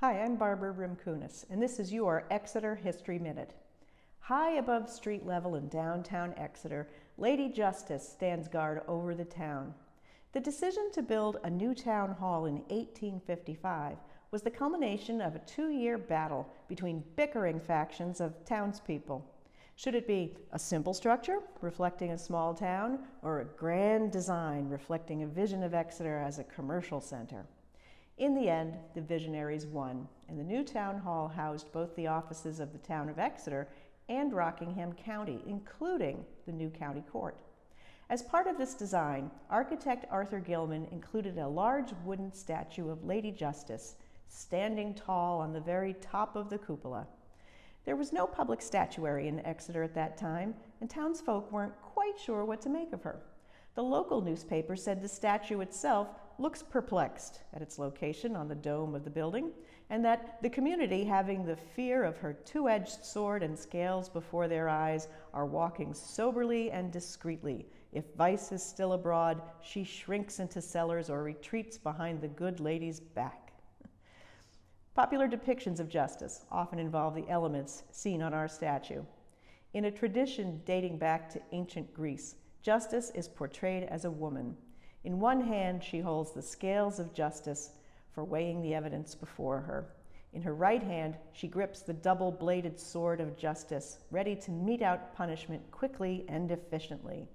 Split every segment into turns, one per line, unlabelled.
Hi, I'm Barbara Rimkunis, and this is your Exeter History Minute. High above street level in downtown Exeter, Lady Justice stands guard over the town. The decision to build a new town hall in 1855 was the culmination of a 2-year battle between bickering factions of townspeople. Should it be a simple structure, reflecting a small town, or a grand design reflecting a vision of Exeter as a commercial center? In the end, the visionaries won, and the new town hall housed both the offices of the town of Exeter and Rockingham County, including the new county court. As part of this design, architect Arthur Gilman included a large wooden statue of Lady Justice, standing tall on the very top of the cupola. There was no public statuary in Exeter at that time, and townsfolk weren't quite sure what to make of her. The local newspaper said the statue itself looks perplexed at its location on the dome of the building, and that the community, having the fear of her two-edged sword and scales before their eyes, are walking soberly and discreetly. If vice is still abroad, she shrinks into cellars or retreats behind the good lady's back. Popular depictions of justice often involve the elements seen on our statue. In a tradition dating back to ancient Greece, justice is portrayed as a woman. In one hand, she holds the scales of justice for weighing the evidence before her. In her right hand, she grips the double-bladed sword of justice, ready to mete out punishment quickly and efficiently.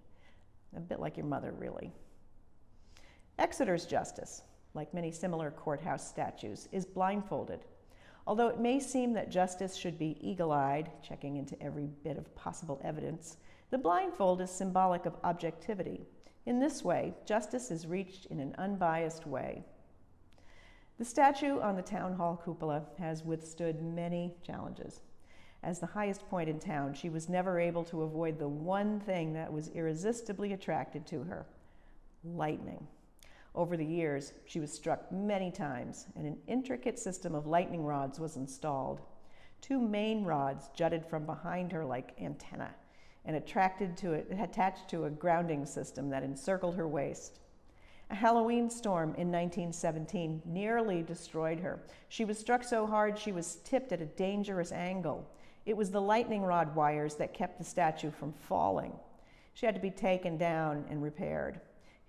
A bit like your mother, really. Exeter's justice, like many similar courthouse statues, is blindfolded. Although it may seem that justice should be eagle-eyed, checking into every bit of possible evidence, the blindfold is symbolic of objectivity. In this way, justice is reached in an unbiased way. The statue on the town hall cupola has withstood many challenges. As the highest point in town, she was never able to avoid the one thing that was irresistibly attracted to her: lightning. Over the years, she was struck many times, and an intricate system of lightning rods was installed. 2 main rods jutted from behind her like antennae, and attached to a grounding system that encircled her waist. A Halloween storm in 1917 nearly destroyed her. She was struck so hard she was tipped at a dangerous angle. It was the lightning rod wires that kept the statue from falling. She had to be taken down and repaired.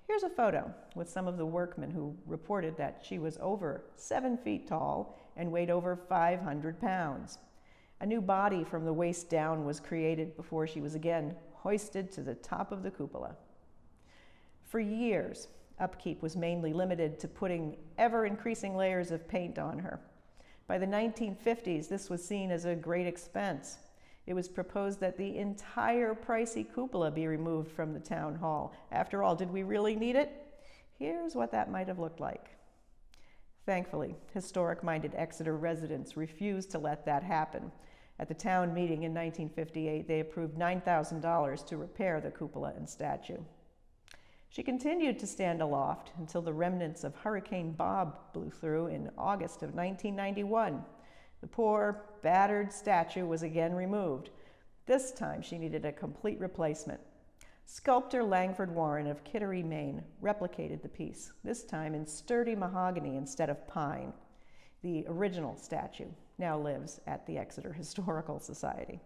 Here's a photo with some of the workmen who reported that she was over 7 feet tall and weighed over 500 pounds. A new body from the waist down was created before she was again hoisted to the top of the cupola. For years, upkeep was mainly limited to putting ever-increasing layers of paint on her. By the 1950s, this was seen as a great expense. It was proposed that the entire pricey cupola be removed from the town hall. After all, did we really need it? Here's what that might have looked like. Thankfully, historic-minded Exeter residents refused to let that happen. At the town meeting in 1958, they approved $9,000 to repair the cupola and statue. She continued to stand aloft until the remnants of Hurricane Bob blew through in August of 1991. The poor, battered statue was again removed. This time, she needed a complete replacement. Sculptor Langford Warren of Kittery, Maine, replicated the piece, this time in sturdy mahogany instead of pine. The original statue now lives at the Exeter Historical Society.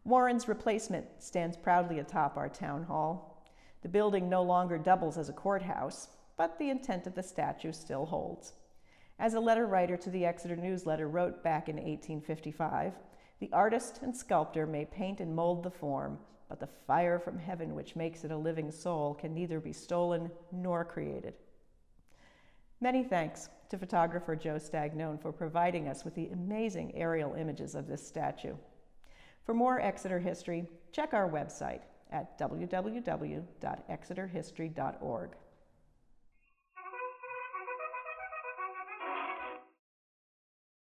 Warren's replacement stands proudly atop our town hall. The building no longer doubles as a courthouse, but the intent of the statue still holds. As a letter writer to the Exeter Newsletter wrote back in 1855, "The artist and sculptor may paint and mold the form, but the fire from heaven which makes it a living soul can neither be stolen nor created." Many thanks to photographer Joe Stagnone for providing us with the amazing aerial images of this statue. For more Exeter history, check our website at www.exeterhistory.org.